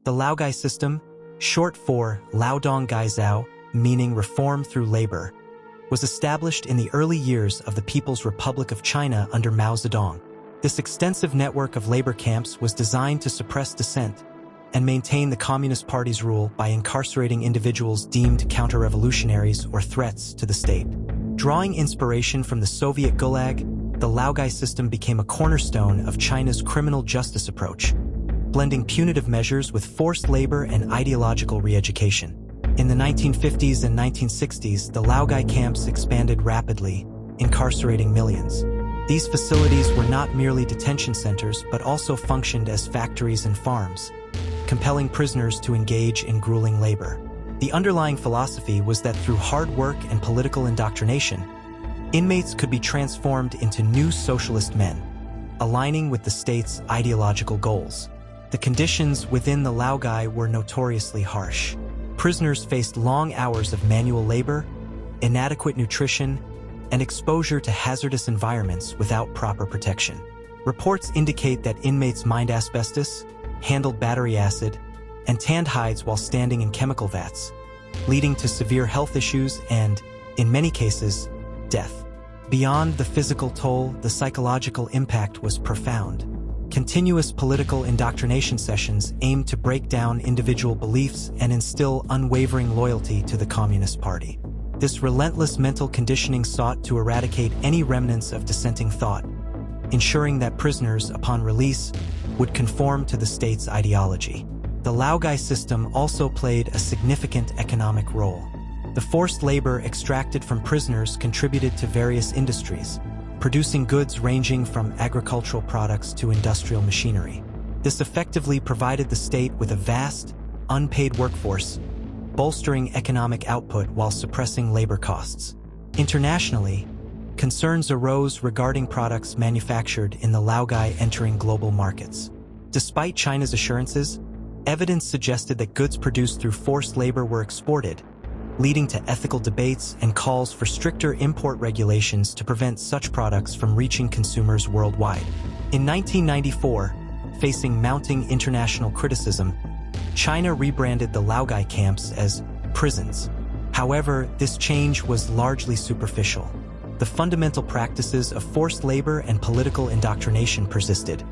The Laogai system, short for Laodong Gaizhao, meaning reform through labor, was established in the early years of the People's Republic of China under Mao Zedong. This extensive network of labor camps was designed to suppress dissent and maintain the Communist Party's rule by incarcerating individuals deemed counter-revolutionaries or threats to the state. Drawing inspiration from the Soviet Gulag, the Laogai system became a cornerstone of China's criminal justice approach, blending punitive measures with forced labor and ideological re-education. In the 1950s and 1960s, the Laogai camps expanded rapidly, incarcerating millions. These facilities were not merely detention centers but also functioned as factories and farms, compelling prisoners to engage in grueling labor. The underlying philosophy was that through hard work and political indoctrination, inmates could be transformed into new socialist men, aligning with the state's ideological goals. The conditions within the Laogai were notoriously harsh. Prisoners faced long hours of manual labor, inadequate nutrition, and exposure to hazardous environments without proper protection. Reports indicate that inmates mined asbestos, handled battery acid, and tanned hides while standing in chemical vats, leading to severe health issues and, in many cases, death. Beyond the physical toll, the psychological impact was profound. Continuous political indoctrination sessions aimed to break down individual beliefs and instill unwavering loyalty to the Communist Party. This relentless mental conditioning sought to eradicate any remnants of dissenting thought, ensuring that prisoners, upon release, would conform to the state's ideology. The Laogai system also played a significant economic role. The forced labor extracted from prisoners contributed to various industries, producing goods ranging from agricultural products to industrial machinery. This effectively provided the state with a vast, unpaid workforce, bolstering economic output while suppressing labor costs. Internationally, concerns arose regarding products manufactured in the Laogai entering global markets. Despite China's assurances, evidence suggested that goods produced through forced labor were exported, leading to ethical debates and calls for stricter import regulations to prevent such products from reaching consumers worldwide. In 1994, facing mounting international criticism, China rebranded the Laogai camps as prisons. However, this change was largely superficial. The fundamental practices of forced labor and political indoctrination persisted,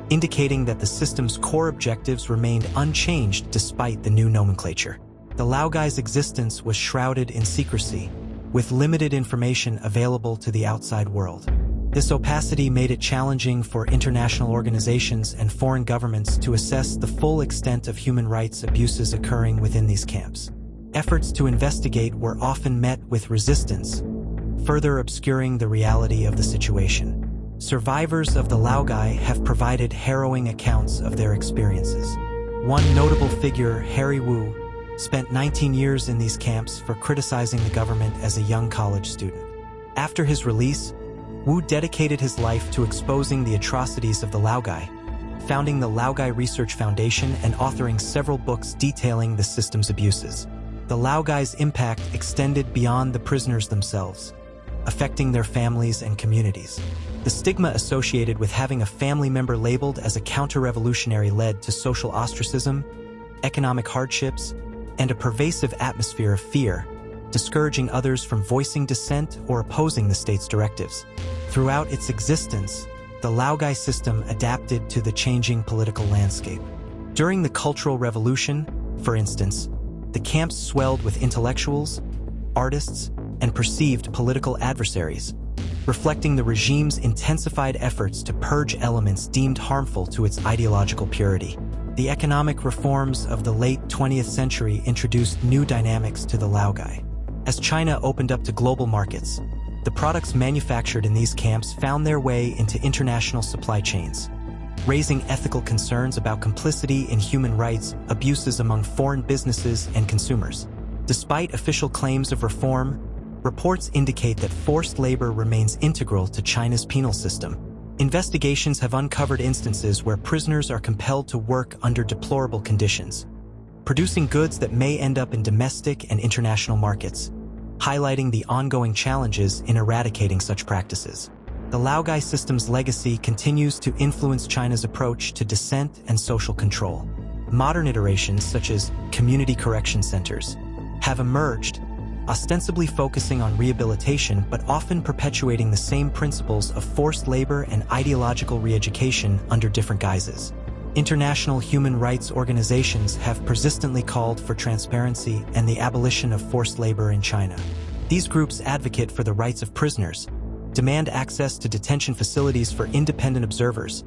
indicating that the system's core objectives remained unchanged despite the new nomenclature. The Laogai's existence was shrouded in secrecy, with limited information available to the outside world. This opacity made it challenging for international organizations and foreign governments to assess the full extent of human rights abuses occurring within these camps. Efforts to investigate were often met with resistance, further obscuring the reality of the situation. Survivors of the Laogai have provided harrowing accounts of their experiences. One notable figure, Harry Wu, spent 19 years in these camps for criticizing the government as a young college student. After his release, Wu dedicated his life to exposing the atrocities of the Laogai, founding the Laogai Research Foundation and authoring several books detailing the system's abuses. The Laogai's impact extended beyond the prisoners themselves, affecting their families and communities. The stigma associated with having a family member labeled as a counter-revolutionary led to social ostracism, economic hardships, and a pervasive atmosphere of fear, discouraging others from voicing dissent or opposing the state's directives. Throughout its existence, the Laogai system adapted to the changing political landscape. During the Cultural Revolution, for instance, the camps swelled with intellectuals, artists, and perceived political adversaries, reflecting the regime's intensified efforts to purge elements deemed harmful to its ideological purity. The economic reforms of the late 20th century introduced new dynamics to the Laogai. As China opened up to global markets, the products manufactured in these camps found their way into international supply chains, raising ethical concerns about complicity in human rights abuses among foreign businesses and consumers. Despite official claims of reform, reports indicate that forced labor remains integral to China's penal system. Investigations have uncovered instances where prisoners are compelled to work under deplorable conditions, producing goods that may end up in domestic and international markets, highlighting the ongoing challenges in eradicating such practices. The Laogai system's legacy continues to influence China's approach to dissent and social control. Modern iterations, such as community correction centers, have emerged, ostensibly focusing on rehabilitation but often perpetuating the same principles of forced labor and ideological re-education under different guises. International human rights organizations have persistently called for transparency and the abolition of forced labor in China. These groups advocate for the rights of prisoners, demand access to detention facilities for independent observers,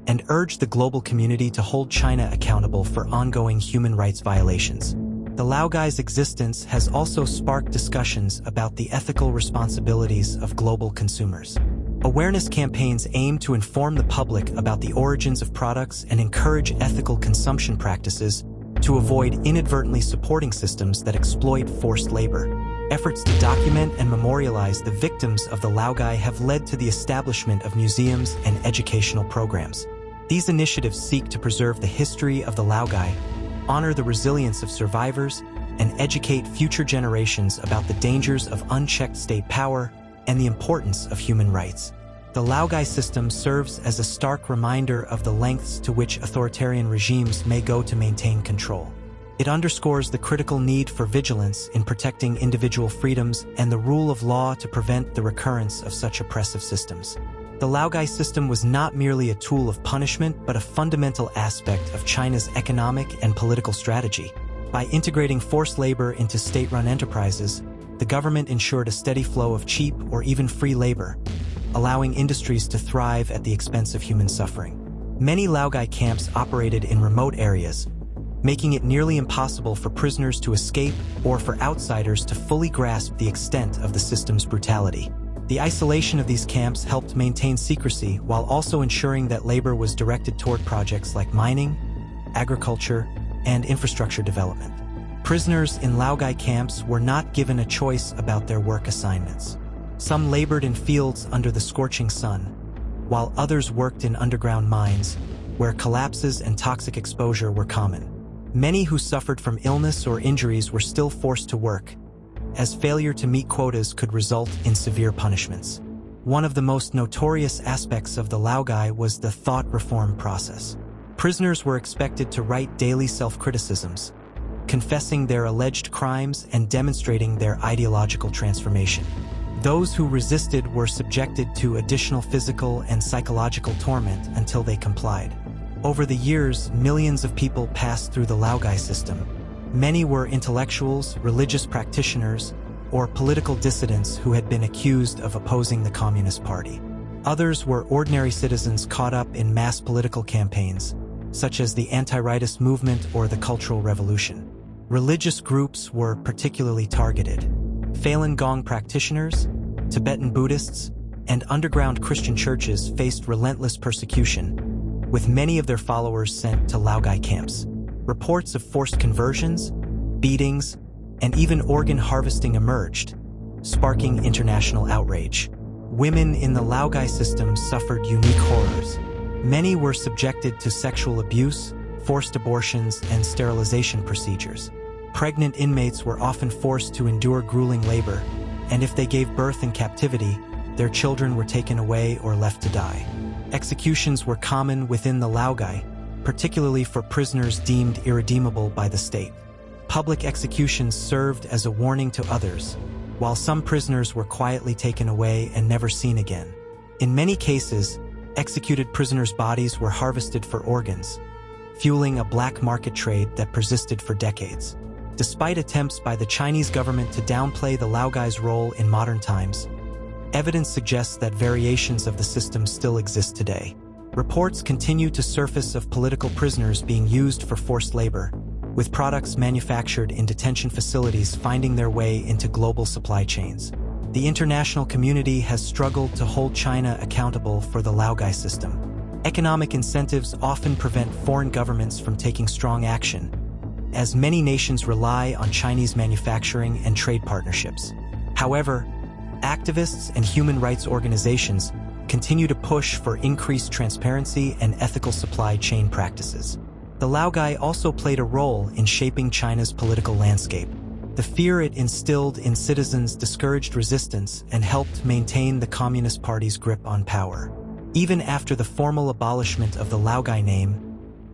and urge the global community to hold China accountable for ongoing human rights violations. The Laogai's existence has also sparked discussions about the ethical responsibilities of global consumers. Awareness campaigns aim to inform the public about the origins of products and encourage ethical consumption practices to avoid inadvertently supporting systems that exploit forced labor. Efforts to document and memorialize the victims of the Laogai have led to the establishment of museums and educational programs. These initiatives seek to preserve the history of the Laogai, honor the resilience of survivors, and educate future generations about the dangers of unchecked state power and the importance of human rights. The Laogai system serves as a stark reminder of the lengths to which authoritarian regimes may go to maintain control. It underscores the critical need for vigilance in protecting individual freedoms and the rule of law to prevent the recurrence of such oppressive systems. The Laogai system was not merely a tool of punishment, but a fundamental aspect of China's economic and political strategy. By integrating forced labor into state-run enterprises, the government ensured a steady flow of cheap or even free labor, allowing industries to thrive at the expense of human suffering. Many Laogai camps operated in remote areas, making it nearly impossible for prisoners to escape or for outsiders to fully grasp the extent of the system's brutality. The isolation of these camps helped maintain secrecy while also ensuring that labor was directed toward projects like mining, agriculture, and infrastructure development. Prisoners in Laogai camps were not given a choice about their work assignments. Some labored in fields under the scorching sun, while others worked in underground mines, where collapses and toxic exposure were common. Many who suffered from illness or injuries were still forced to work, as failure to meet quotas could result in severe punishments. One of the most notorious aspects of the Laogai was the thought reform process. Prisoners were expected to write daily self-criticisms, confessing their alleged crimes and demonstrating their ideological transformation. Those who resisted were subjected to additional physical and psychological torment until they complied. Over the years, millions of people passed through the Laogai system. Many were intellectuals, religious practitioners, or political dissidents who had been accused of opposing the Communist Party. Others were ordinary citizens caught up in mass political campaigns, such as the anti-rightist movement or the Cultural Revolution. Religious groups were particularly targeted. Falun Gong practitioners, Tibetan Buddhists, and underground Christian churches faced relentless persecution, with many of their followers sent to Laogai camps. Reports of forced conversions, beatings, and even organ harvesting emerged, sparking international outrage. Women in the Laogai system suffered unique horrors. Many were subjected to sexual abuse, forced abortions, and sterilization procedures. Pregnant inmates were often forced to endure grueling labor, and if they gave birth in captivity, their children were taken away or left to die. Executions were common within the Laogai, particularly for prisoners deemed irredeemable by the state. Public executions served as a warning to others, while some prisoners were quietly taken away and never seen again. In many cases, executed prisoners' bodies were harvested for organs, fueling a black market trade that persisted for decades. Despite attempts by the Chinese government to downplay the Laogai's role in modern times, evidence suggests that variations of the system still exist today. Reports continue to surface of political prisoners being used for forced labor, with products manufactured in detention facilities finding their way into global supply chains. The international community has struggled to hold China accountable for the Laogai system. Economic incentives often prevent foreign governments from taking strong action, as many nations rely on Chinese manufacturing and trade partnerships. However, activists and human rights organizations continue to push for increased transparency and ethical supply chain practices. The Laogai also played a role in shaping China's political landscape. The fear it instilled in citizens discouraged resistance and helped maintain the Communist Party's grip on power. Even after the formal abolishment of the Laogai name,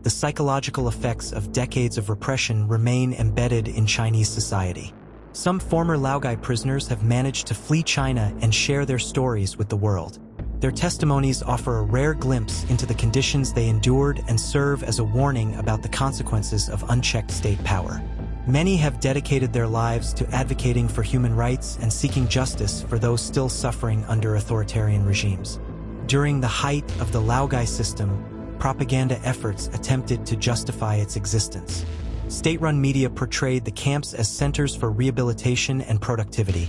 the psychological effects of decades of repression remain embedded in Chinese society. Some former Laogai prisoners have managed to flee China and share their stories with the world. Their testimonies offer a rare glimpse into the conditions they endured and serve as a warning about the consequences of unchecked state power. Many have dedicated their lives to advocating for human rights and seeking justice for those still suffering under authoritarian regimes. During the height of the Laogai system, propaganda efforts attempted to justify its existence. State-run media portrayed the camps as centers for rehabilitation and productivity,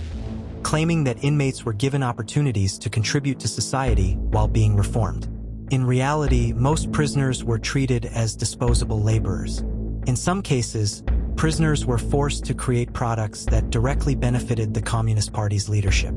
claiming that inmates were given opportunities to contribute to society while being reformed. In reality, most prisoners were treated as disposable laborers. In some cases, prisoners were forced to create products that directly benefited the Communist Party's leadership.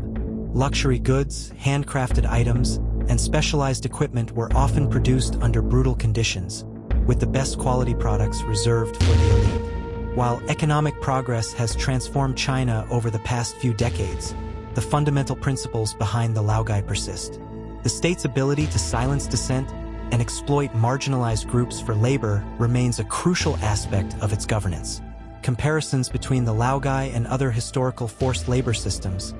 Luxury goods, handcrafted items, and specialized equipment were often produced under brutal conditions, with the best quality products reserved for the elite. While economic progress has transformed China over the past few decades, the fundamental principles behind the Laogai persist. The state's ability to silence dissent and exploit marginalized groups for labor remains a crucial aspect of its governance. Comparisons between the Laogai and other historical forced labor systems,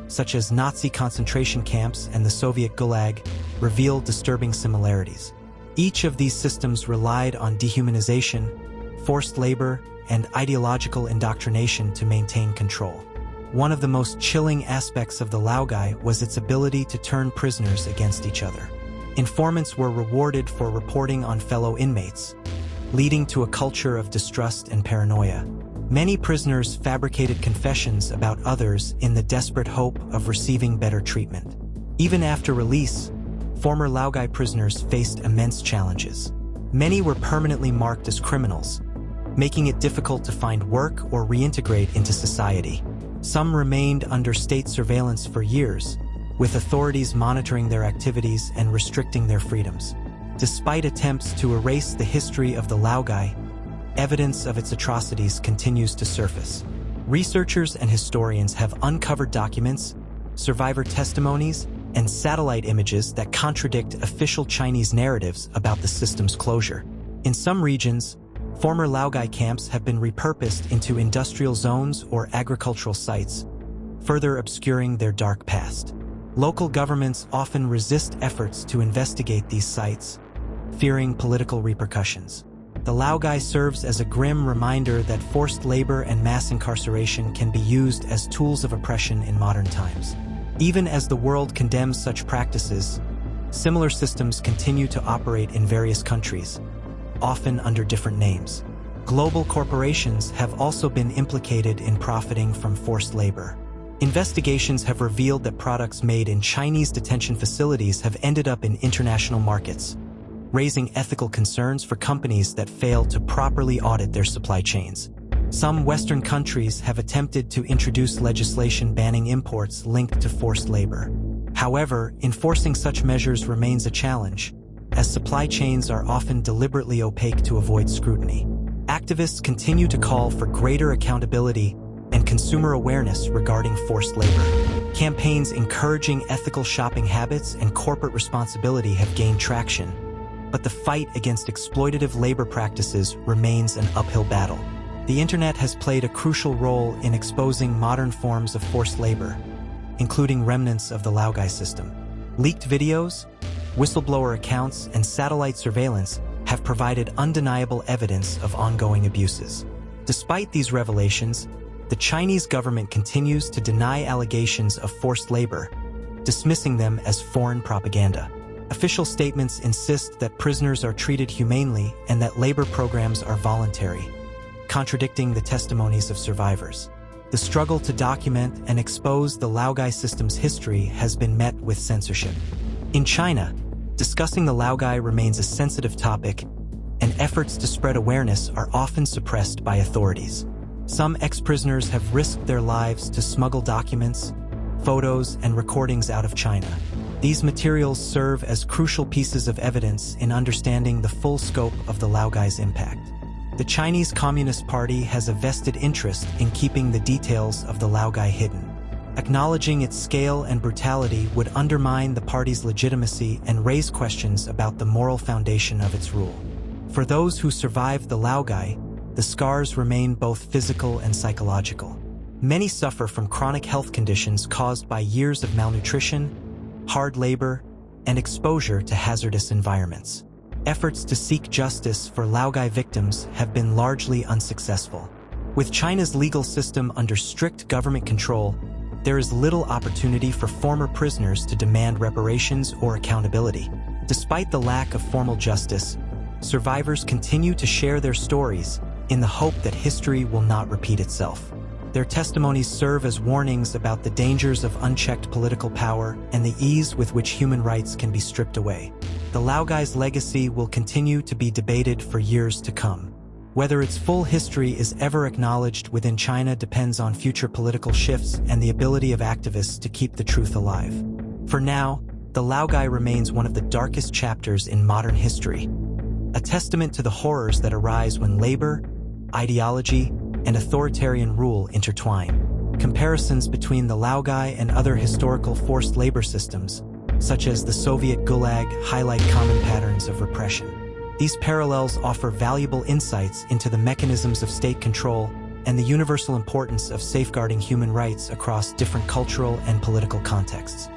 such as Nazi concentration camps and the Soviet Gulag, reveal disturbing similarities. Each of these systems relied on dehumanization, forced labor, and ideological indoctrination to maintain control. One of the most chilling aspects of the Laogai was its ability to turn prisoners against each other. Informants were rewarded for reporting on fellow inmates, leading to a culture of distrust and paranoia. Many prisoners fabricated confessions about others in the desperate hope of receiving better treatment. Even after release, former Laogai prisoners faced immense challenges. Many were permanently marked as criminals, making it difficult to find work or reintegrate into society. Some remained under state surveillance for years, with authorities monitoring their activities and restricting their freedoms. Despite attempts to erase the history of the Laogai, evidence of its atrocities continues to surface. Researchers and historians have uncovered documents, survivor testimonies, and satellite images that contradict official Chinese narratives about the system's closure. In some regions, former Laogai camps have been repurposed into industrial zones or agricultural sites, further obscuring their dark past. Local governments often resist efforts to investigate these sites, fearing political repercussions. The Laogai serves as a grim reminder that forced labor and mass incarceration can be used as tools of oppression in modern times. Even as the world condemns such practices, similar systems continue to operate in various countries, often under different names. Global corporations have also been implicated in profiting from forced labor. Investigations have revealed that products made in Chinese detention facilities have ended up in international markets, raising ethical concerns for companies that fail to properly audit their supply chains. Some Western countries have attempted to introduce legislation banning imports linked to forced labor. However, enforcing such measures remains a challenge, as supply chains are often deliberately opaque to avoid scrutiny. Activists continue to call for greater accountability and consumer awareness regarding forced labor. Campaigns encouraging ethical shopping habits and corporate responsibility have gained traction, but the fight against exploitative labor practices remains an uphill battle. The internet has played a crucial role in exposing modern forms of forced labor, including remnants of the Laogai system. Leaked videos, whistleblower accounts, and satellite surveillance have provided undeniable evidence of ongoing abuses. Despite these revelations, the Chinese government continues to deny allegations of forced labor, dismissing them as foreign propaganda. Official statements insist that prisoners are treated humanely and that labor programs are voluntary, contradicting the testimonies of survivors. The struggle to document and expose the Laogai system's history has been met with censorship. In China, discussing the Laogai remains a sensitive topic, and efforts to spread awareness are often suppressed by authorities. Some ex-prisoners have risked their lives to smuggle documents, photos, and recordings out of China. These materials serve as crucial pieces of evidence in understanding the full scope of the Laogai's impact. The Chinese Communist Party has a vested interest in keeping the details of the Laogai hidden. Acknowledging its scale and brutality would undermine the party's legitimacy and raise questions about the moral foundation of its rule. For those who survived the Laogai, the scars remain both physical and psychological. Many suffer from chronic health conditions caused by years of malnutrition, hard labor, and exposure to hazardous environments. Efforts to seek justice for Laogai victims have been largely unsuccessful. With China's legal system under strict government control, there is little opportunity for former prisoners to demand reparations or accountability. Despite the lack of formal justice, survivors continue to share their stories in the hope that history will not repeat itself. Their testimonies serve as warnings about the dangers of unchecked political power and the ease with which human rights can be stripped away. The Laogai's legacy will continue to be debated for years to come. Whether its full history is ever acknowledged within China depends on future political shifts and the ability of activists to keep the truth alive. For now, the Laogai remains one of the darkest chapters in modern history, a testament to the horrors that arise when labor, ideology, and authoritarian rule intertwine. Comparisons between the Laogai and other historical forced labor systems, such as the Soviet Gulag, highlight common patterns of repression. These parallels offer valuable insights into the mechanisms of state control and the universal importance of safeguarding human rights across different cultural and political contexts.